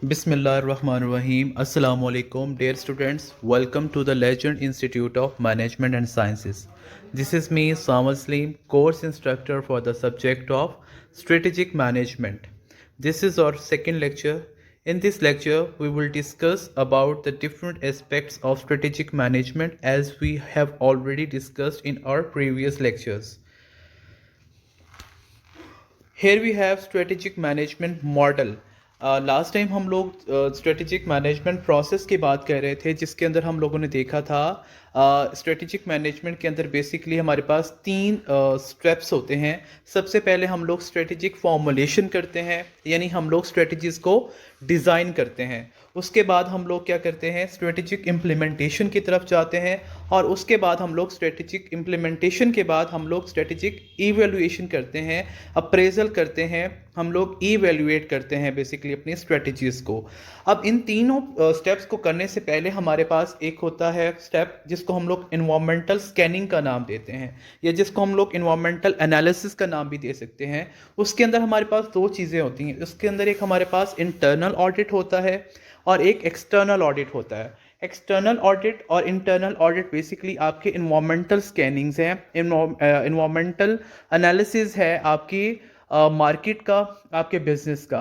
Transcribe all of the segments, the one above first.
Bismillahirrahmanirrahim. Assalamu alaikum, dear students. Welcome to the Legend Institute of Management and Sciences. This is me, Samal Slim, course instructor for the subject of Strategic Management. This is our second lecture. In this lecture, we will discuss about the different aspects of strategic management as we have already discussed in our previous lectures. Here we have strategic management model. Last time हम लोग strategic management process की बात कर रहे थे, जिसके अंदर हम लोगों ने देखा था स्ट्रेटेजिक मैनेजमेंट के अंदर बेसिकली हमारे पास तीन स्टेप्स होते हैं। सबसे पहले हम लोग स्ट्रेटेजिक फॉर्मुलेशन करते हैं, यानी हम लोग स्ट्रेटजीज को डिज़ाइन करते हैं। उसके बाद हम लोग क्या करते हैं, स्ट्रेटेजिक इम्प्लीमेंटेशन की तरफ जाते हैं, और उसके बाद हम लोग स्ट्रेटेजिक इम्प्लीमेंटेशन के बाद हम लोग स्ट्रेटेजिक इवेल्युएशन करते हैं, अप्रेजल करते हैं, हम लोग इवेल्युएट करते हैं बेसिकली अपनी स्ट्रेटजीज को। अब इन तीनों स्टेप्स को करने से पहले हमारे पास एक होता है स्टेप जिसको हम लोग इन्वायरमेंटल स्कैनिंग का नाम देते हैं, या जिसको हम लोग इन्वायरमेंटल एनालिसिस का नाम भी दे सकते हैं। उसके अंदर हमारे पास दो चीज़ें होती हैं। उसके अंदर एक हमारे पास इंटरनल ऑडिट होता है और एक एक्सटर्नल ऑडिट होता है। एक्सटर्नल ऑडिट और इंटरनल ऑडिट बेसिकली आपके इन्वायरमेंटल स्कैनिंग्स हैं, इन्वायरमेंटल एनालिसिस है आपकी मार्केट का, आपके बिजनेस का।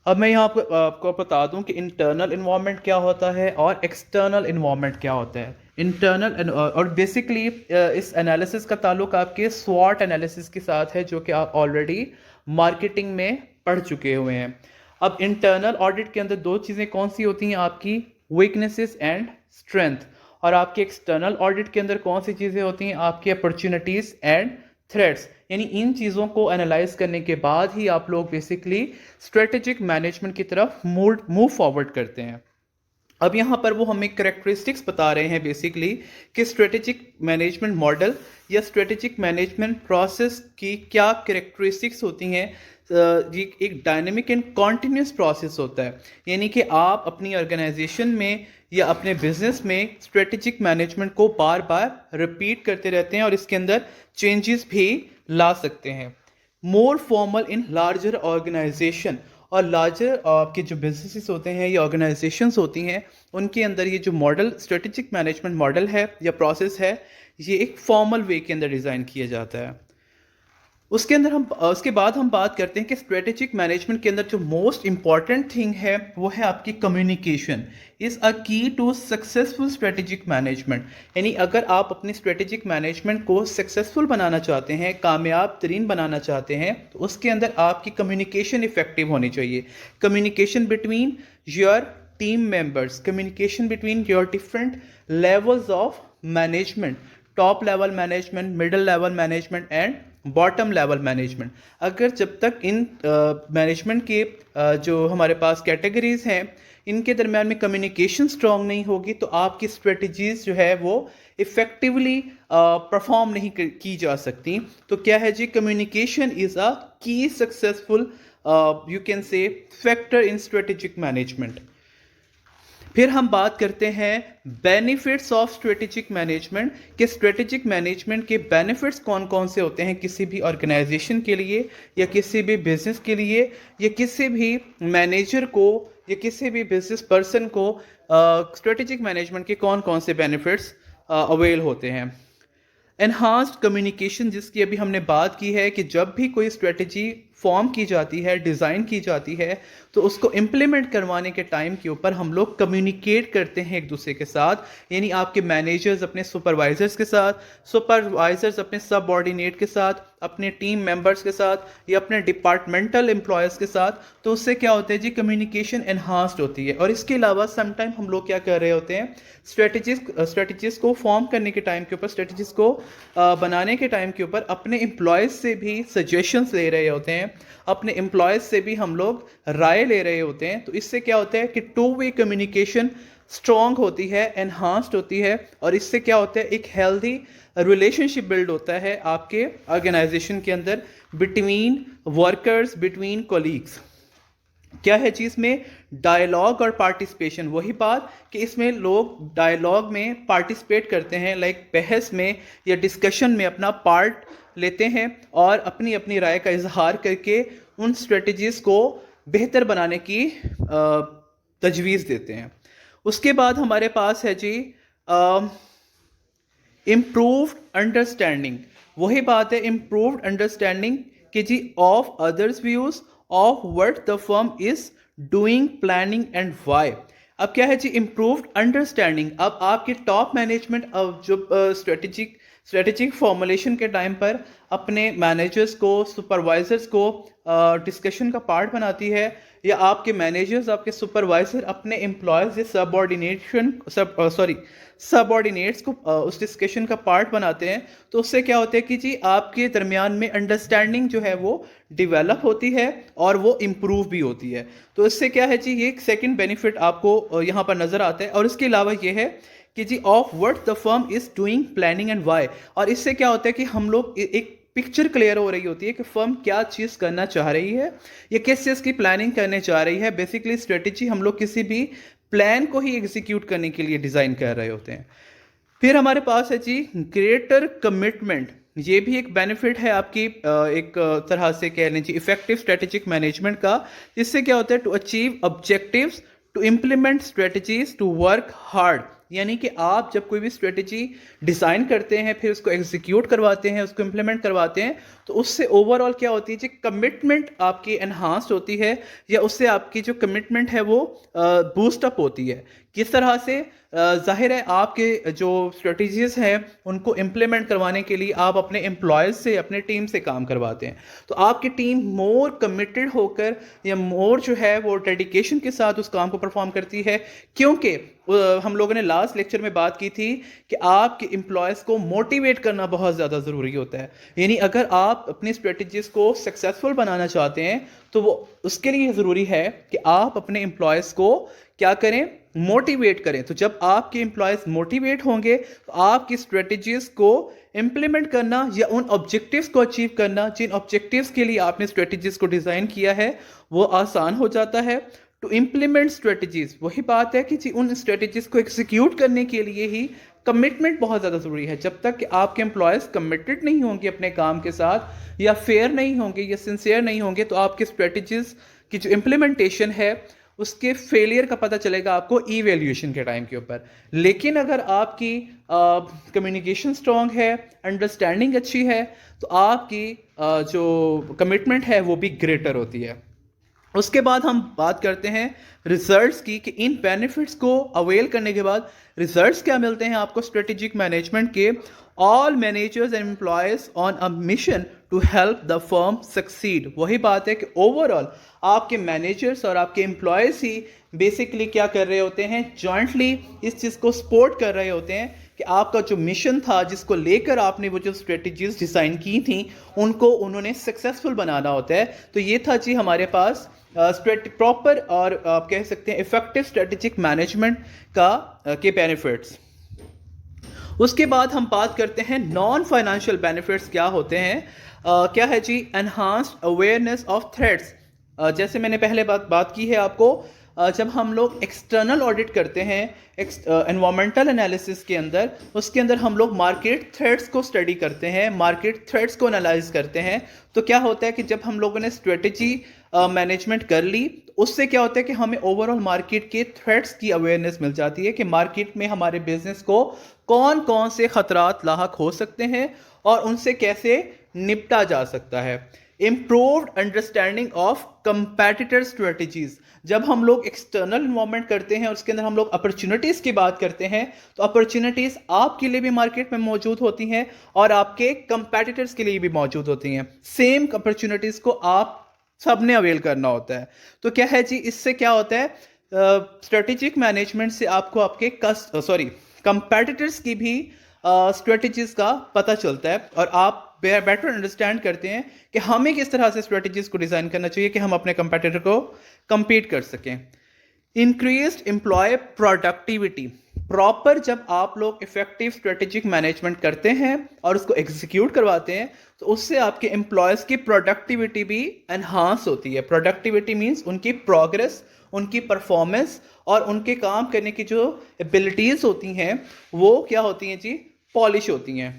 अब मैं यहाँ आपको बता दूं कि इंटरनल इन्वायरमेंट क्या होता है और एक्सटर्नल इन्वायरमेंट क्या होता है। इंटरनल और बेसिकली इस एनालिसिस का ताल्लुक आपके स्वॉट एनालिसिस के साथ है, जो कि आप ऑलरेडी मार्केटिंग में पढ़ चुके हुए हैं। अब इंटरनल ऑडिट के अंदर दो चीज़ें कौन सी होती हैं, आपकी वीकनेसेस एंड स्ट्रेंथ, और आपके एक्सटर्नल ऑडिट के अंदर कौन सी चीज़ें होती हैं, आपकी अपॉर्चुनिटीज़ एंड थ्रेट्स। यानी इन चीज़ों को एनालाइज करने के बाद ही आप लोग बेसिकली स्ट्रेटेजिक मैनेजमेंट की तरफ मूव फॉरवर्ड करते हैं। अब यहाँ पर वो हमें करेक्टरिस्टिक्स बता रहे हैं बेसिकली कि स्ट्रेटेजिक मैनेजमेंट मॉडल या स्ट्रेटेजिक मैनेजमेंट प्रोसेस की क्या करेक्टरिस्टिक्स होती हैं। ये एक डायनेमिक एंड कॉन्टिन्यूस प्रोसेस होता है, यानी कि आप अपनी ऑर्गेनाइजेशन में या अपने बिजनेस में स्ट्रेटेजिक मैनेजमेंट को बार बार रिपीट करते रहते हैं और इसके अंदर चेंजेस भी ला सकते हैं। More formal in larger organization, और लार्जर आपके जो बिजनेसेस होते हैं या ऑर्गेनाइजेशंस होती हैं, उनके अंदर ये जो मॉडल स्ट्रेटेजिक मैनेजमेंट मॉडल है या प्रोसेस है, ये एक फॉर्मल वे के अंदर डिज़ाइन किया जाता है। उसके बाद हम बात करते हैं कि स्ट्रेटेजिक मैनेजमेंट के अंदर जो मोस्ट इंपॉर्टेंट थिंग है वो है आपकी कम्युनिकेशन इज़ अ की टू सक्सेसफुल स्ट्रेटेजिक मैनेजमेंट। यानी अगर आप अपनी स्ट्रेटेजिक मैनेजमेंट को सक्सेसफुल बनाना चाहते हैं, कामयाब तरीन बनाना चाहते हैं, तो उसके अंदर आपकी कम्युनिकेशन इफेक्टिव होनी चाहिए। Communication between your team members, communication between your different levels of management, top level management, middle level management and bottom level management. अगर जब तक इन मैनेजमेंट के जो हमारे पास कैटेगरीज हैं, इनके दरम्यान में कम्युनिकेशन स्ट्रांग नहीं होगी, तो आपकी स्ट्रेटजीज जो है वो इफ़ेक्टिवली परफॉर्म नहीं की जा सकती। तो क्या है जी, कम्युनिकेशन इज़ अ की successful you can say factor in strategic management. फिर हम बात करते हैं बेनिफिट्स ऑफ स्ट्रेटेजिक मैनेजमेंट, कि स्ट्रेटेजिक मैनेजमेंट के बेनिफिट्स कौन कौन से होते हैं किसी भी ऑर्गेनाइजेशन के लिए या किसी भी बिजनेस के लिए या किसी भी मैनेजर को या किसी भी बिजनेस पर्सन को स्ट्रेटेजिक मैनेजमेंट के कौन कौन से बेनिफिट्स अवेल होते हैं। एनहांस्ड कम्युनिकेशन, जिसकी अभी हमने बात की है कि जब भी कोई स्ट्रेटजी फॉर्म की जाती है, डिज़ाइन की जाती है, तो उसको इम्प्लीमेंट करवाने के टाइम के ऊपर हम लोग कम्युनिकेट करते हैं एक दूसरे के साथ। यानी आपके मैनेजर्स अपने सुपरवाइजर्स के साथ, सुपरवाइजर्स अपने सबऑर्डिनेट के साथ, अपने टीम मेंबर्स के साथ या अपने डिपार्टमेंटल एम्प्लॉयज़ के साथ। तो उससे क्या होता है जी, कम्युनिकेशन एनहांस्ड होती है। और इसके अलावा समटाइम हम लोग क्या कर रहे होते हैं, स्ट्रेटजीज को फॉर्म करने के टाइम के ऊपर, स्ट्रेटजीज को बनाने के टाइम के ऊपर अपने एम्प्लॉयज़ से भी सजेशंस ले रहे होते हैं, अपने एम्प्लॉयज़ से भी हम लोग राय ले रहे होते हैं। तो इससे क्या होता है कि टू वे कम्युनिकेशन स्ट्रॉन्ग होती है, एनहांस्ड होती है, और इससे क्या होता है, एक हेल्दी रिलेशनशिप बिल्ड होता है आपके ऑर्गेनाइजेशन के अंदर बिटवीन वर्कर्स, बिटवीन कोलीग्स। क्या है चीज़ में, डायलॉग और पार्टिसिपेशन। वही बात कि इसमें लोग डायलॉग में पार्टिसिपेट करते हैं, लाइक बहस में या डिस्कशन में अपना पार्ट लेते हैं और अपनी अपनी राय का इजहार करके उन स्ट्रेटजीज को बेहतर बनाने की तजवीज़ देते हैं। उसके बाद हमारे पास है जी इम्प्रूव्ड अंडरस्टैंडिंग। वही बात है, इम्प्रूव्ड अंडरस्टैंडिंग कि जी of others views of what the firm is doing, planning and why. अब क्या है जी इम्प्रूव्ड अंडरस्टैंडिंग। अब आपकी टॉप मैनेजमेंट अब जो स्ट्रेटेजिक फॉर्मुलेशन के टाइम पर अपने मैनेजर्स को, सुपरवाइजर्स को डिस्कशन का पार्ट बनाती है, या आपके मैनेजर्स, आपके सुपरवाइजर अपने एम्प्लॉयज़ या सबऑर्डिनेट्स को उस डिस्कशन का पार्ट बनाते हैं, तो उससे क्या होता है कि जी आपके दरमियान में अंडरस्टैंडिंग जो है वो डेवलप होती है और वो इम्प्रूव भी होती है। तो इससे क्या है जी, ये एक सेकंड बेनिफिट आपको यहाँ पर नज़र आता है। और इसके अलावा ये है कि जी of what the firm is doing, planning and why. और इससे क्या होता है कि हम लोग एक पिक्चर क्लियर हो रही होती है कि फर्म क्या चीज़ करना चाह रही है, या किस चीज़ की प्लानिंग करने चाह रही है। बेसिकली स्ट्रेटेजी हम लोग किसी भी प्लान को ही एग्जीक्यूट करने के लिए डिज़ाइन कर रहे होते हैं। फिर हमारे पास है जी ग्रेटर कमिटमेंट। ये भी एक बेनिफिट है आपकी एक तरह से कह लीजिए इफेक्टिव स्ट्रेटेजिक मैनेजमेंट का। जिससे क्या होता है, to achieve objectives, to implement strategies, to work hard. यानी कि आप जब कोई भी स्ट्रेटजी डिज़ाइन करते हैं, फिर उसको एग्जीक्यूट करवाते हैं, उसको इम्प्लीमेंट करवाते हैं, तो उससे ओवरऑल क्या होती है जी, कमिटमेंट आपकी एनहांस्ड होती है, या उससे आपकी जो कमिटमेंट है वो बूस्टअप होती है। किस तरह से? जाहिर है आपके जो स्ट्रेटजीज हैं उनको इम्प्लीमेंट करवाने के लिए आप अपने एम्प्लॉयज़ से, अपने टीम से काम करवाते हैं, तो आपकी टीम मोर कमिटेड होकर या मोर जो है वो डेडिकेशन के साथ उस काम को परफॉर्म करती है। क्योंकि हम लोगों ने लास्ट लेक्चर में बात की थी कि आपके एम्प्लॉयज़ को मोटिवेट करना बहुत ज़्यादा ज़रूरी होता है। यानी अगर आप अपनी स्ट्रेटजीज को सक्सेसफुल बनाना चाहते हैं, तो वो उसके लिए ज़रूरी है कि आप अपने एम्प्लॉयज़ को क्या करें, मोटिवेट करें। तो जब आपके एम्प्लॉयज़ मोटिवेट होंगे, तो आपकी स्ट्रेटजीज को इंप्लीमेंट करना या उन ऑब्जेक्टिव्स को अचीव करना जिन ऑब्जेक्टिव्स के लिए आपने स्ट्रेटजीज को डिज़ाइन किया है, वो आसान हो जाता है। टू इम्प्लीमेंट स्ट्रेटजीज, वही बात है कि जी उन स्ट्रेटजीज को एग्जीक्यूट करने के लिए ही कमिटमेंट बहुत ज़्यादा ज़रूरी है। जब तक कि आपके एम्प्लॉयज़ कमिटेड नहीं होंगे अपने काम के साथ, या फेयर नहीं होंगे, या सिंसियर नहीं होंगे, तो आपके स्ट्रेटजीज की जो इम्प्लीमेंटेशन है उसके फेलियर का पता चलेगा आपको इवैल्यूएशन के टाइम के ऊपर। लेकिन अगर आपकी कम्युनिकेशन स्ट्रॉन्ग है, अंडरस्टैंडिंग अच्छी है, तो आपकी जो कमिटमेंट है वो भी ग्रेटर होती है। उसके बाद हम बात करते हैं रिजल्ट्स की, कि इन बेनिफिट्स को अवेल करने के बाद रिजल्ट्स क्या मिलते हैं आपको स्ट्रेटेजिक मैनेजमेंट के। All managers and employees on a mission to help the firm succeed. वही बात है कि ओवरऑल आपके मैनेजर्स और आपके एम्प्लॉयज ही बेसिकली क्या कर रहे होते हैं, जॉइंटली इस चीज़ को सपोर्ट कर रहे होते हैं कि आपका जो मिशन था, जिसको लेकर आपने वो जो स्ट्रेटजीज डिज़ाइन की थी, उनको उन्होंने सक्सेसफुल बनाना होता है। तो ये था जी हमारे पास प्रॉपर और आप कह सकते हैं इफेक्टिव स्ट्रेटेजिक मैनेजमेंट का के बेनिफिट्स। उसके बाद हम बात करते हैं नॉन फाइनेंशियल बेनिफिट्स क्या होते हैं। क्या है जी, एनहांस्ड अवेयरनेस ऑफ थ्रेट्स। जैसे मैंने पहले बात की है आपको, जब हम लोग एक्सटर्नल ऑडिट करते हैं एनवायरमेंटल एनालिसिस के अंदर, उसके अंदर हम लोग मार्केट थ्रेट्स को स्टडी करते हैं, मार्केट थ्रेट्स को एनालाइज करते हैं। तो क्या होता है कि जब हम लोगों ने स्ट्रेटेजी मैनेजमेंट कर ली, तो उससे क्या होता है कि हमें ओवरऑल मार्केट के थ्रेट्स की अवेयरनेस मिल जाती है कि मार्केट में हमारे बिजनेस को कौन कौन से खतरात लाहक हो सकते हैं और उनसे कैसे निपटा जा सकता है। Improved understanding of competitor strategies. जब हम लोग एक्सटर्नल इन्वॉल्वमेंट करते हैं और उसके अंदर हम लोग अपॉर्चुनिटीज की बात करते हैं, तो अपॉर्चुनिटीज आपके लिए भी मार्केट में मौजूद होती हैं और आपके कंपेटिटर्स के लिए भी मौजूद होती हैं। सेम अपॉर्चुनिटीज को आप सबने अवेल करना होता है। तो क्या है जी, इससे क्या होता है, स्ट्रेटेजिक मैनेजमेंट से आपको आपके कंपेटिटर्स की भी स्ट्रेटजीज का पता चलता है, और आप बेटर अंडरस्टैंड करते हैं कि हमें किस तरह से स्ट्रेटजीज को डिजाइन करना चाहिए कि हम अपने कंपेटिटर को compete कर सकें। Increased employ productivity. प्रॉपर जब आप लोग इफेक्टिव स्ट्रेटेजिक मैनेजमेंट करते हैं और उसको एग्जीक्यूट करवाते हैं, तो उससे आपके एम्प्लॉयज की प्रोडक्टिविटी भी एनहांस होती है। प्रोडक्टिविटी मीन्स उनकी प्रोग्रेस, उनकी परफॉर्मेंस और उनके काम करने की जो एबिलिटीज होती हैं वो क्या होती हैं जी, पॉलिश होती हैं।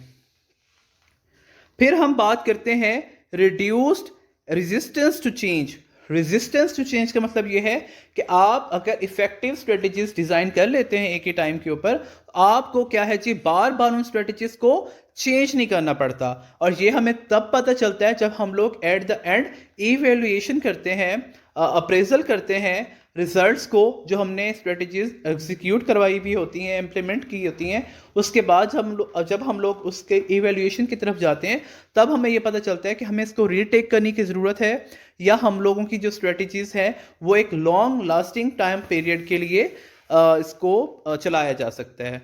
फिर हम बात करते हैं reduced resistance to change. Resistance to change का मतलब ये है कि आप अगर इफेक्टिव स्ट्रेटजीज डिजाइन कर लेते हैं एक ही टाइम के ऊपर, आपको क्या है जी, बार बार उन स्ट्रेटजीज को चेंज नहीं करना पड़ता। और ये हमें तब पता चलता है जब हम लोग एट द एंड इवेल्युएशन करते हैं, अप्रेजल करते हैं रिजल्ट्स को, जो हमने स्ट्रेटजीज एग्जीक्यूट करवाई भी होती हैं, इम्प्लीमेंट की होती हैं। उसके बाद जब हम लोग उसके इवेल्युएशन की तरफ जाते हैं, तब हमें ये पता चलता है कि हमें इसको रीटेक करने की ज़रूरत है, या हम लोगों की जो स्ट्रेटजीज है वो एक लॉन्ग लास्टिंग टाइम पीरियड के लिए इसको चलाया जा सकता है।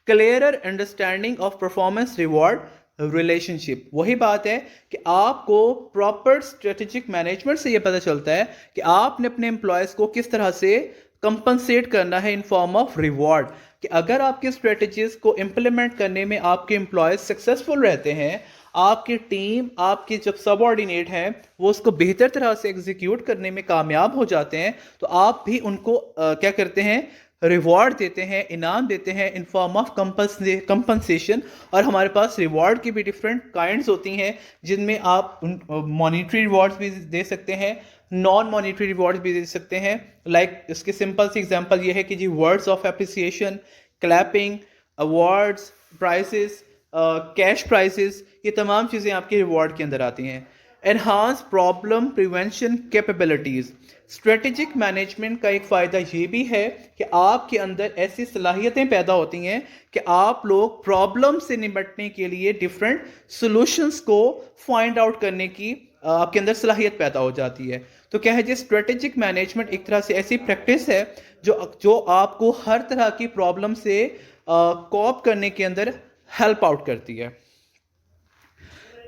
Clearer understanding of performance reward relationship, वही बात है कि आपको प्रॉपर स्ट्रेटेजिक मैनेजमेंट से ये पता चलता है कि आपने अपने एम्प्लॉयज़ को किस तरह से कंपनसेट करना है इन फॉर्म ऑफ रिवॉर्ड। कि अगर आपके स्ट्रेटजीज को इम्प्लीमेंट करने में आपके एम्प्लॉयज सक्सेसफुल रहते हैं, आपकी टीम, आपके जब सबऑर्डिनेट हैं वो उसको बेहतर तरह से एग्जीक्यूट करने में कामयाब हो जाते हैं, तो आप भी उनको क्या करते हैं, रिवॉर्ड देते हैं, इनाम देते हैं इन फॉर्म ऑफ कंपनसेशन। और हमारे पास रिवॉर्ड की भी डिफरेंट काइंड्स होती हैं, जिनमें आप मॉनिटरी रिवॉर्ड्स भी दे सकते हैं, नॉन मॉनिटरी रिवॉर्ड्स भी दे सकते हैं। लाइक इसके सिंपल सी एग्जांपल ये है कि जी words of appreciation, clapping, awards, prizes, cash prizes, ये तमाम चीज़ें आपके रिवॉर्ड के अंदर आती हैं। Enhance problem prevention capabilities, strategic management का एक फ़ायदा ये भी है कि आपके अंदर ऐसी सलाहियतें पैदा होती हैं कि आप लोग प्रॉब्लम से निपटने के लिए डिफरेंट सॉल्यूशंस को फाइंड आउट करने की आपके अंदर सलाहियत पैदा हो जाती है। तो क्या है जी, स्ट्रेटेजिक मैनेजमेंट एक तरह से ऐसी प्रैक्टिस है जो आपको हर तरह की प्रॉब्लम से कॉप करने के अंदर हेल्प आउट करती है।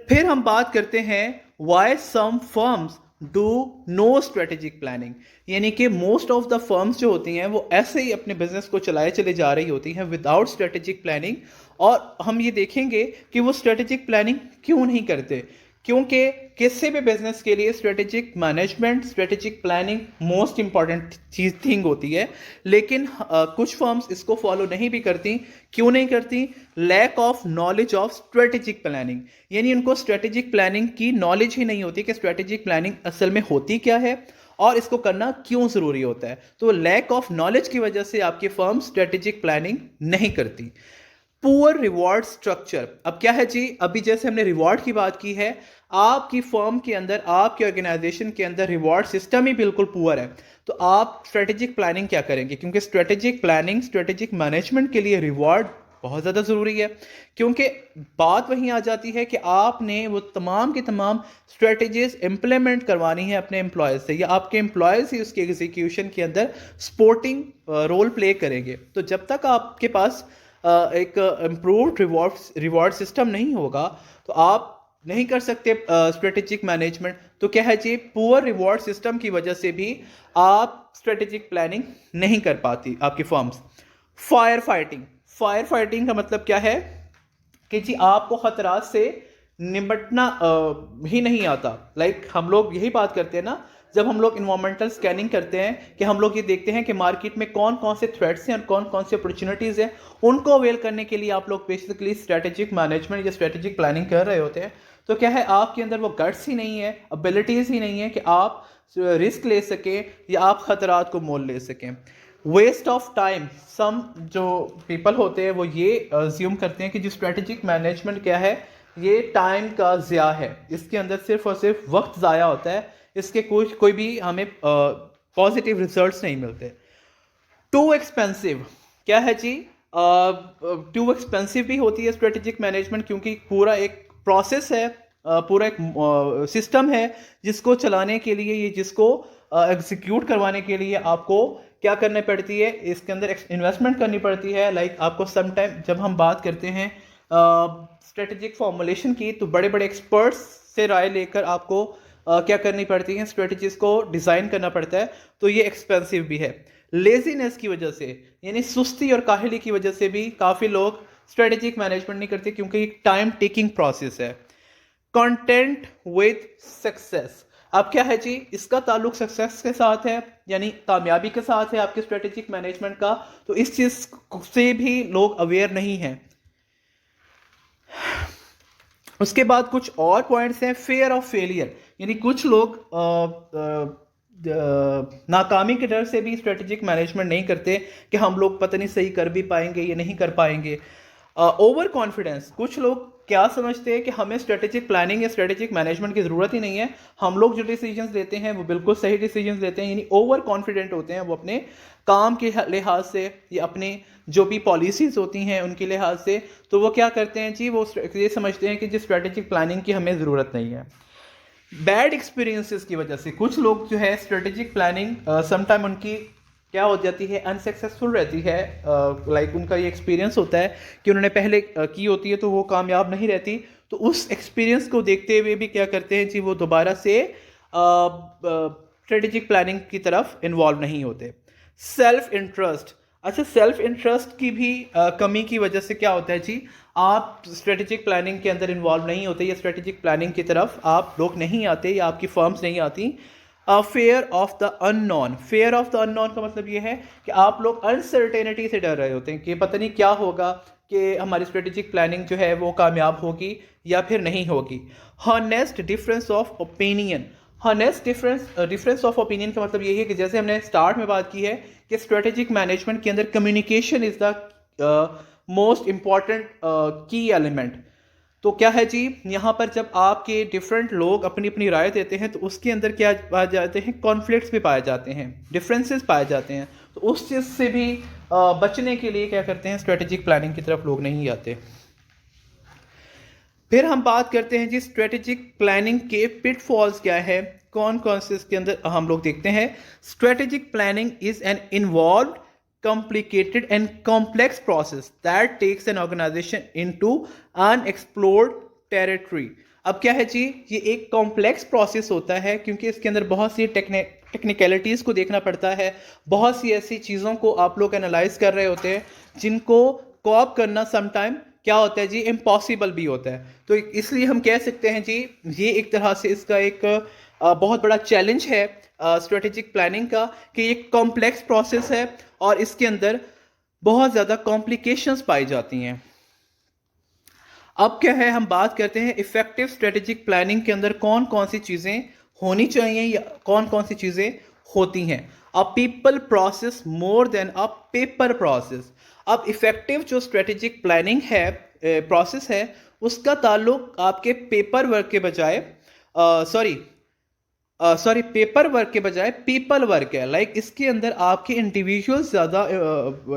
फिर हम बात करते हैं why some firms do no strategic planning, यानी कि मोस्ट ऑफ द फर्म्स जो होती हैं वो ऐसे ही अपने बिजनेस को चलाए चले जा रही होती हैं विदाउट स्ट्रेटेजिक प्लानिंग। और हम ये देखेंगे कि वो स्ट्रेटेजिक प्लानिंग क्यों नहीं करते, क्योंकि किसी भी बिजनेस के लिए strategic management, strategic planning most important चीज थिंग होती है। लेकिन कुछ फर्म्स इसको फॉलो नहीं भी करती। क्यों नहीं करती? Lack of knowledge of strategic planning, यानी उनको स्ट्रेटेजिक प्लानिंग की नॉलेज ही नहीं होती कि स्ट्रेटेजिक प्लानिंग असल में होती क्या है और इसको करना क्यों ज़रूरी होता है। तो लैक ऑफ नॉलेज की वजह से आपकी फर्म स्ट्रेटेजिक प्लानिंग नहीं करती। पुअर रिवॉर्ड स्ट्रक्चर, अब क्या है जी, अभी जैसे हमने रिवॉर्ड की बात की है, आपकी फर्म के अंदर, आपकी ऑर्गेनाइजेशन के अंदर रिवॉर्ड सिस्टम ही बिल्कुल पुअर है, तो आप स्ट्रेटेजिक प्लानिंग क्या करेंगे? क्योंकि स्ट्रेटेजिक प्लानिंग, स्ट्रेटेजिक मैनेजमेंट के लिए रिवॉर्ड बहुत ज़्यादा ज़रूरी है। क्योंकि बात वहीं आ जाती है कि आपने वो तमाम की तमाम स्ट्रेटजीज इंप्लीमेंट करवानी है अपने एम्प्लॉयज़ से, या आपके एम्प्लॉयज़ ही उसके एग्जीक्यूशन के अंदर सपोर्टिंग रोल प्ले करेंगे। तो जब तक आपके पास एक इम्प्रूव्ड रिवॉर्ड सिस्टम नहीं होगा, तो आप नहीं कर सकते स्ट्रेटेजिक मैनेजमेंट। तो क्या है जी, पुअर रिवॉर्ड सिस्टम की वजह से भी आप स्ट्रेटेजिक प्लानिंग नहीं कर पाती आपकी फर्म्स। फायर फाइटिंग का मतलब क्या है कि जी आपको खतरात से निपटना ही नहीं आता। लाइक हम लोग यही बात करते हैं ना, जब हम लोग इन्वायरमेंटल स्कैनिंग करते हैं कि हम लोग ये देखते हैं कि मार्केट में कौन कौन से थ्रेट्स हैं और कौन कौन से अपॉर्चुनिटीज़ हैं, उनको अवेल करने के लिए आप लोग बेसिकली स्ट्रेटेजिक मैनेजमेंट या स्ट्रेटेजिक प्लानिंग कर रहे होते हैं। तो क्या है, आपके अंदर वो गट्स ही नहीं है, एबिलिटीज़ ही नहीं है कि आप रिस्क ले सकें या आप खतरात को मोल ले सकें। वेस्ट ऑफ टाइम, सम जो पीपल होते हैं वो ये अज्यूम करते हैं कि जो स्ट्रेटेजिक मैनेजमेंट क्या है, ये टाइम का ज़िया है, इसके अंदर सिर्फ और सिर्फ वक्त ज़ाया होता है, इसके कोई भी हमें पॉजिटिव रिजल्ट्स नहीं मिलते। टू एक्सपेंसिव, क्या है जी, टू एक्सपेंसिव भी होती है स्ट्रेटेजिक मैनेजमेंट, क्योंकि पूरा एक प्रोसेस है, पूरा एक सिस्टम है जिसको चलाने के लिए, ये जिसको एग्जीक्यूट करवाने के लिए आपको क्या करनी पड़ती है, इसके अंदर इन्वेस्टमेंट करनी पड़ती है। लाइक आपको समटाइम जब हम बात करते हैं स्ट्रेटेजिक फॉर्मुलेशन की, तो बड़े बड़े एक्सपर्ट्स से राय लेकर आपको क्या करनी पड़ती है, स्ट्रेटजीज को डिज़ाइन करना पड़ता है। तो ये एक्सपेंसिव भी है। लेजीनेस की वजह से, यानी सुस्ती और काहली की वजह से भी काफ़ी लोग स्ट्रेटेजिक मैनेजमेंट नहीं करते, क्योंकि एक टाइम टेकिंग प्रोसेस है। कंटेंट विद सक्सेस, अब क्या है जी, इसका ताल्लुक सक्सेस के साथ है, यानी कामयाबी के साथ है आपके स्ट्रेटेजिक मैनेजमेंट का। तो इस चीज़ से भी लोग अवेयर नहीं हैं। उसके बाद कुछ और पॉइंट्स हैं। फेयर ऑफ फेलियर, यानी कुछ लोग नाकामी के डर से भी स्ट्रेटेजिक मैनेजमेंट नहीं करते कि हम लोग पता नहीं सही कर भी पाएंगे या नहीं कर पाएंगे। ओवर कॉन्फिडेंस, कुछ लोग क्या समझते हैं कि हमें स्ट्रेटेजिक प्लानिंग या स्ट्रेटेजिक मैनेजमेंट की ज़रूरत ही नहीं है, हम लोग जो डिसीजंस लेते हैं वो बिल्कुल सही डिसीजंस लेते हैं, यानी ओवर कॉन्फिडेंट होते हैं वो अपने काम के लिहाज से या अपने जो भी पॉलिसीज़ होती हैं उनके लिहाज से। तो वो क्या करते हैं जी, वो ये समझते हैं कि जी स्ट्रेटेजिक प्लानिंग की हमें ज़रूरत नहीं है। बैड एक्सपीरियंसेस की वजह से कुछ लोग जो है स्ट्रेटेजिक प्लानिंग समटाइम उनकी क्या हो जाती है, अनसक्सेसफुल रहती है। लाइक उनका ये एक्सपीरियंस होता है कि उन्होंने पहले की होती है तो वो कामयाब नहीं रहती, तो उस एक्सपीरियंस को देखते हुए भी क्या करते हैं जी, वो दोबारा से स्ट्रेटेजिक प्लानिंग की तरफ इन्वॉल्व नहीं होते। सेल्फ इंटरेस्ट, अच्छा सेल्फ इंटरेस्ट की भी कमी की वजह से क्या होता है जी, आप स्ट्रेटेजिक प्लानिंग के अंदर इन्वॉल्व नहीं होते या स्ट्रेटेजिक प्लानिंग की तरफ आप लोग नहीं आते या आपकी फर्म्स नहीं आती। Fair of the unknown, fair of the unknown का मतलब ये है कि आप लोग अनसर्टेनिटी से डर रहे होते हैं कि पता नहीं क्या होगा, कि हमारी स्ट्रेटेजिक प्लानिंग जो है वो कामयाब होगी या फिर नहीं होगी। Honest difference of opinion, honest difference of opinion का मतलब यही है कि जैसे हमने स्टार्ट में बात की है कि स्ट्रेटेजिक मैनेजमेंट के अंदर communication is the most important की एलिमेंट। तो क्या है जी, यहाँ पर जब आपके डिफरेंट लोग अपनी अपनी राय देते हैं तो उसके अंदर क्या पाए जाते हैं, कॉन्फ्लिक्ट्स भी पाए जाते हैं, डिफरेंसेस पाए जाते हैं। तो उस चीज़ से भी बचने के लिए क्या करते हैं, स्ट्रेटेजिक प्लानिंग की तरफ लोग नहीं आते। फिर हम बात करते हैं जी स्ट्रेटेजिक प्लानिंग के पिटफॉल्स क्या है, कौन कौन से इसके अंदर हम लोग देखते हैं। Strategic planning is an involve complicated and complex process that takes an organization into unexplored territory। अब क्या है जी, ये एक कॉम्प्लेक्स प्रोसेस होता है क्योंकि इसके अंदर बहुत सी टेक्निकलिटीज़ को देखना पड़ता है, बहुत सी ऐसी चीज़ों को आप लोग एनालाइज कर रहे होते हैं जिनको कोऑप करना समटाइम क्या होता है जी, इम्पॉसिबल भी होता है। तो इसलिए हम कह सकते हैं जी, ये एक तरह से इसका एक बहुत बड़ा चैलेंज है स्ट्रेटेजिक प्लानिंग का, कि ये कॉम्प्लेक्स प्रोसेस है और इसके अंदर बहुत ज़्यादा कॉम्प्लिकेशंस पाई जाती हैं। अब क्या है, हम बात करते हैं इफेक्टिव स्ट्रेटेजिक प्लानिंग के अंदर कौन कौन सी चीज़ें होनी चाहिए या कौन कौन सी चीज़ें होती हैं। A people process more than a paper process. अब इफेक्टिव जो स्ट्रेटेजिक प्लानिंग है, प्रोसेस है, उसका ताल्लुक आपके पेपर वर्क के बजाय पेपर वर्क के बजाय पीपल वर्क है। लाइक इसके अंदर आपके इंडिविजुअल्स ज़्यादा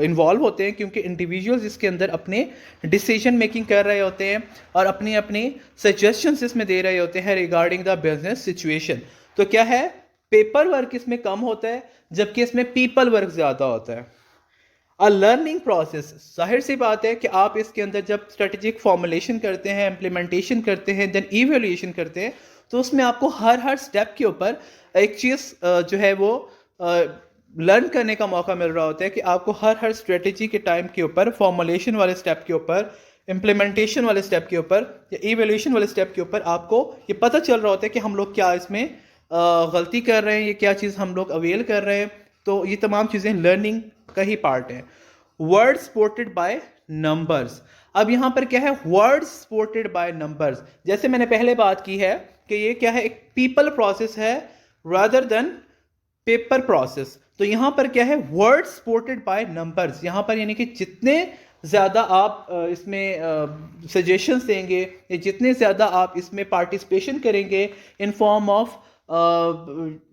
इन्वॉल्व होते हैं क्योंकि इंडिविजुअल्स इसके अंदर अपने डिसीजन मेकिंग कर रहे होते हैं और अपनी अपनी सजेशंस इसमें दे रहे होते हैं रिगार्डिंग द बिजनेस सिचुएशन। तो क्या है, पेपर वर्क इसमें कम होता है जबकि इसमें पीपल वर्क ज़्यादा होता है। अ लर्निंग प्रोसेस, जाहिर सी बात है कि आप इसके अंदर जब स्ट्रेटेजिक फॉर्मुलेशन करते हैं, इम्प्लीमेंटेशन करते हैं, देन इवेल्यूएशन करते हैं, तो उसमें आपको हर स्टेप के ऊपर एक चीज़ जो है वो लर्न करने का मौका मिल रहा होता है कि आपको हर स्ट्रेटेजी के टाइम के ऊपर, फॉर्मुलेशन वाले स्टेप के ऊपर, इम्प्लीमेंटेशन वाले स्टेप के ऊपर या इवेल्यूएशन वाले स्टेप के ऊपर आपको ये पता चल रहा होता है कि हम लोग क्या इसमें गलती कर रहे हैं, ये क्या चीज़ हम लोग अवेल कर रहे हैं। तो ये तमाम चीज़ें लर्निंग का ही पार्ट है। वर्ड सपोर्टेड बाय नंबर्स, अब यहाँ पर क्या है, वर्ड सपोर्टेड बाय नंबर्स। जैसे मैंने पहले बात की है कि ये क्या है, एक पीपल प्रोसेस है रादर देन पेपर प्रोसेस। तो यहाँ पर क्या है, वर्ड सपोर्टेड बाय नंबर्स। यहाँ पर यानी कि जितने ज़्यादा आप इसमें सजेशंस देंगे या जितने ज़्यादा आप इसमें पार्टिसिपेशन करेंगे in form of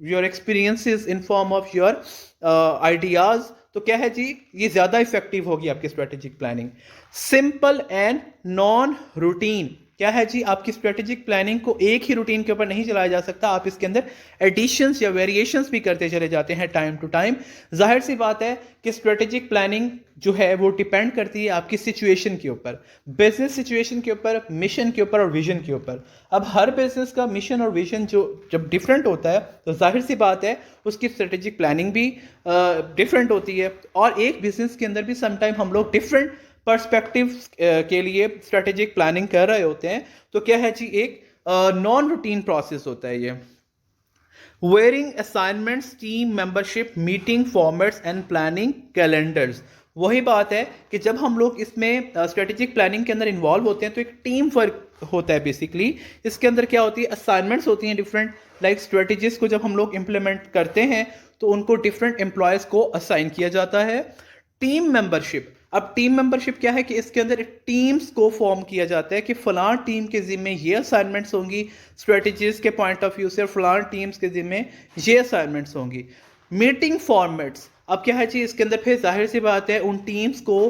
your experiences, in form of your ideas, तो क्या है जी, ये ज़्यादा इफेक्टिव होगी आपकी strategic planning. Simple and non routine, क्या है जी, आपकी स्ट्रेटेजिक प्लानिंग को एक ही रूटीन के ऊपर नहीं चलाया जा सकता, आप इसके अंदर एडिशंस या वेरिएशंस भी करते चले जाते हैं टाइम टू टाइम। जाहिर सी बात है कि स्ट्रेटेजिक प्लानिंग जो है वो डिपेंड करती है आपकी सिचुएशन के ऊपर, बिजनेस सिचुएशन के ऊपर, मिशन के ऊपर और विजन के ऊपर। अब हर बिजनेस का मिशन और विजन जो जब डिफरेंट होता है तो जाहिर सी बात है उसकी स्ट्रेटेजिक प्लानिंग भी डिफरेंट होती है। और एक बिजनेस के अंदर भी समटाइम हम लोग डिफरेंट पर्सपेक्टिव के लिए स्ट्रेटेजिक प्लानिंग कर रहे होते हैं। तो क्या है जी, एक नॉन रूटीन प्रोसेस होता है ये। Wearing assignments, team membership, meeting formats and planning calendars. वही बात है कि जब हम लोग इसमें स्ट्रेटेजिक प्लानिंग के अंदर इन्वॉल्व होते हैं तो एक टीम वर्क होता है बेसिकली। इसके अंदर क्या होती है, असाइनमेंट्स होती हैं डिफरेंट, लाइक स्ट्रेटजीज को जब हम लोग इम्प्लीमेंट करते हैं तो उनको डिफरेंट एम्प्लॉयज़ को असाइन किया जाता है। टीम मेंबरशिप, अब टीम मेंबरशिप क्या है कि इसके अंदर टीम्स को फॉर्म किया जाता है कि फलां टीम के जिम्मे ये असाइनमेंट्स होंगी, स्ट्रेटजीज के पॉइंट ऑफ व्यू से फलां टीम्स के जिम्मे ये असाइनमेंट्स होंगी। मीटिंग फॉर्मेट्स, अब क्या है जी, इसके अंदर फिर जाहिर सी बात है उन टीम्स को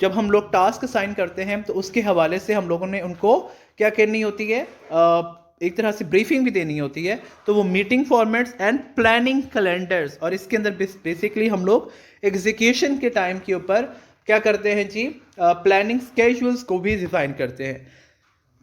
जब हम लोग टास्क असाइन करते हैं तो उसके हवाले से हम लोगों ने उनको क्या करनी होती है, एक तरह से ब्रीफिंग भी देनी होती है। तो वो meeting formats and planning calendars, और इसके अंदर बेसिकली हम लोग एग्जीक्यूशन के टाइम के ऊपर क्या करते हैं जी, प्लानिंग स्केड्यूल्स को भी डिफाइन करते हैं।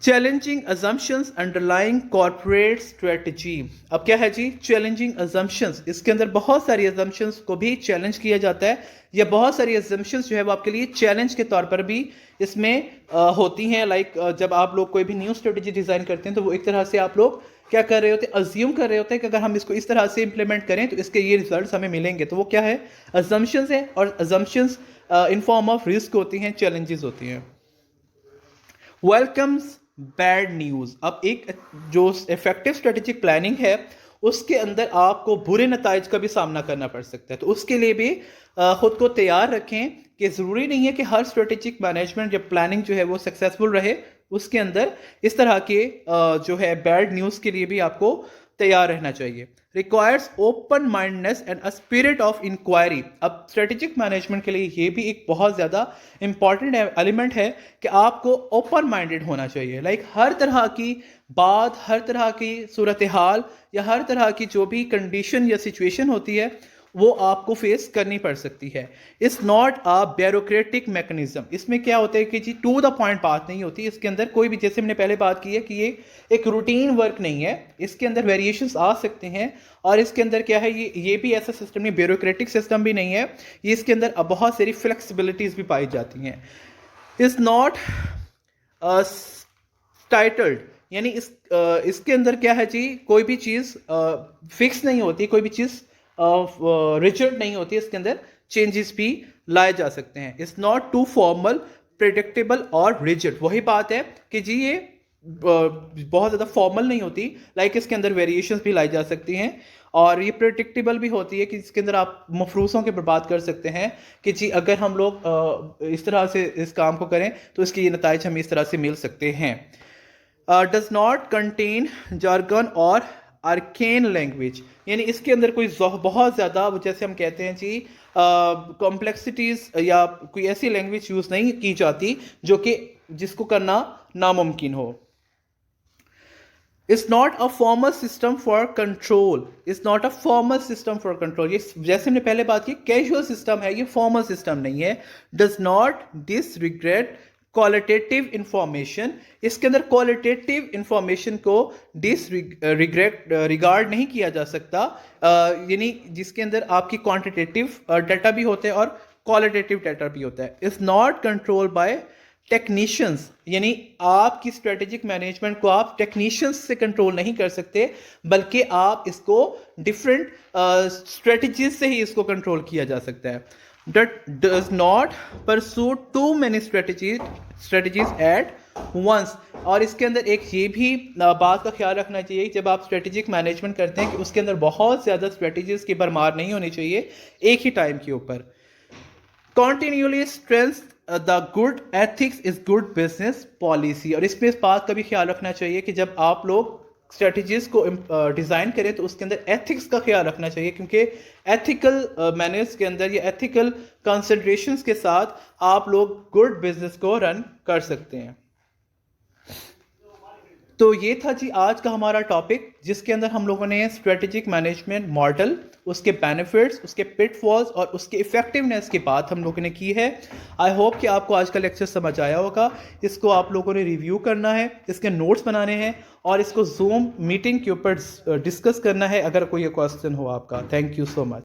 Challenging assumptions underlying corporate strategy, अब क्या है जी, चैलेंजिंग अजम्पशंस, इसके अंदर बहुत सारी अजम्पशंस को भी चैलेंज किया जाता है, या बहुत सारी अजम्पशंस जो है वो आपके लिए चैलेंज के तौर पर भी इसमें होती हैं। लाइक जब आप लोग कोई भी न्यू स्ट्रेटजी डिजाइन करते हैं तो वो एक तरह से आप लोग क्या कर रहे होते हैं, अज्यूम कर रहे होते हैं कि अगर हम इसको इस तरह से इंप्लीमेंट करें तो इसके ये रिजल्ट्स हमें मिलेंगे। तो वो क्या है, अजम्पशंस है, और assumptions in form of risk होती हैं, चैलेंजेस होती हैं। वेलकम्स बैड न्यूज़, अब एक जो इफेक्टिव स्ट्रेटेजिक प्लानिंग है उसके अंदर आपको बुरे नताइज का भी सामना करना पड़ सकता है। तो उसके लिए भी खुद को तैयार रखें कि ज़रूरी नहीं है कि हर स्ट्रेटेजिक मैनेजमेंट या प्लानिंग जो है वो सक्सेसफुल रहे, उसके अंदर इस तरह के जो है बैड न्यूज़ के लिए भी आपको तैयार रहना चाहिए। Requires open mindness and a spirit of inquiry, अब स्ट्रेटेजिक मैनेजमेंट के लिए ये भी एक बहुत ज़्यादा इंपॉर्टेंट एलिमेंट है कि आपको ओपन माइंडेड होना चाहिए। लाइक हर तरह की बात, हर तरह की सूरत हाल या हर तरह की जो भी कंडीशन या सिचुएशन होती है वो आपको फेस करनी पड़ सकती है। It's not a bureaucratic mechanism, इसमें क्या होता है कि जी टू द पॉइंट बात नहीं होती, इसके अंदर कोई भी, जैसे हमने पहले बात की है कि ये एक रूटीन वर्क नहीं है, इसके अंदर वेरिएशंस आ सकते हैं। और इसके अंदर क्या है, ये भी ऐसा सिस्टम नहीं, ब्यूरोक्रेटिक सिस्टम भी नहीं है, ये इसके अंदर बहुत सारी फ्लेक्सिबिलिटीज भी पाई जाती हैं। इट्स नॉट टाइटल्ड, यानी इसके अंदर क्या है जी, कोई भी चीज़ फिक्स नहीं होती, कोई भी चीज़ रिचर्ड नहीं होती, इसके अंदर चेंजेस भी लाए जा सकते हैं। It's not too formal, predictable और रिजिड, वही बात है कि जी ये बहुत ज़्यादा फॉर्मल नहीं होती, लाइक इसके अंदर वेरिएशंस भी लाई जा सकती हैं, और ये प्रिडिक्टेबल भी होती है कि इसके अंदर आप मफरूज़ों के ऊपर बात कर सकते हैं कि जी अगर हम लोग इस तरह से इस काम को करें तो इसके ये नताइज हमें इस तरह से मिल सकते हैं। डज नॉट कंटेन जार्गन और आर्केन लैंग्वेज, यानी इसके अंदर कोई बहुत ज़्यादा, जैसे हम कहते हैं जी कॉम्प्लेक्सिटीज़ या कोई ऐसी लैंग्वेज यूज़ नहीं की जाती जो कि जिसको करना नामुमकिन हो। It's not a formal system for control, it's not a formal system for control, ये जैसे हमने पहले बात की कैजुअल सिस्टम है, ये फॉर्मल सिस्टम नहीं है। डज नॉट डिसरिग्रेट क्वालिटेटिव इंफॉर्मेशन, इसके अंदर क्वालिटेटिव इंफॉर्मेशन को रिगार्ड नहीं किया जा सकता, यानी जिसके अंदर आपकी क्वांटिटेटिव डाटा भी होते हैं और क्वालिटेटिव डाटा भी होता है। Is not control by technicians, यानी आपकी स्ट्रेटेजिक मैनेजमेंट को आप टेक्नीशियंस से कंट्रोल नहीं कर सकते, बल्कि आप इसको डिफरेंट स्ट्रेटजीज से ही इसको कंट्रोल किया जा सकता है। That does not pursue too many strategies at once, और इसके अंदर एक ये भी बात का ख्याल रखना चाहिए जब आप स्ट्रेटेजिक मैनेजमेंट करते हैं कि उसके अंदर बहुत ज़्यादा स्ट्रेटजीज की भरमार नहीं होनी चाहिए एक ही टाइम के ऊपर। Continually strengthen the good ethics is good business policy, और इसमें इस बात का भी ख्याल रखना चाहिए कि जब आप लोग स्ट्रेटजीज को डिज़ाइन करें तो उसके अंदर एथिक्स का ख्याल रखना चाहिए, क्योंकि एथिकल मैनर्स के अंदर या एथिकल कंसिडरेशंस के साथ आप लोग गुड बिजनेस को रन कर सकते हैं। तो ये था जी आज का हमारा टॉपिक, जिसके अंदर हम लोगों ने स्ट्रेटेजिक मैनेजमेंट मॉडल, उसके बेनिफिट्स, उसके पिटफॉल्स और उसके इफेक्टिवनेस की बात हम लोगों ने की है। आई होप कि आपको आज का लेक्चर समझ आया होगा। इसको आप लोगों ने रिव्यू करना है, इसके नोट्स बनाने हैं और इसको जूम मीटिंग के ऊपर डिस्कस करना है अगर कोई क्वेश्चन हो आपका। Thank you so much.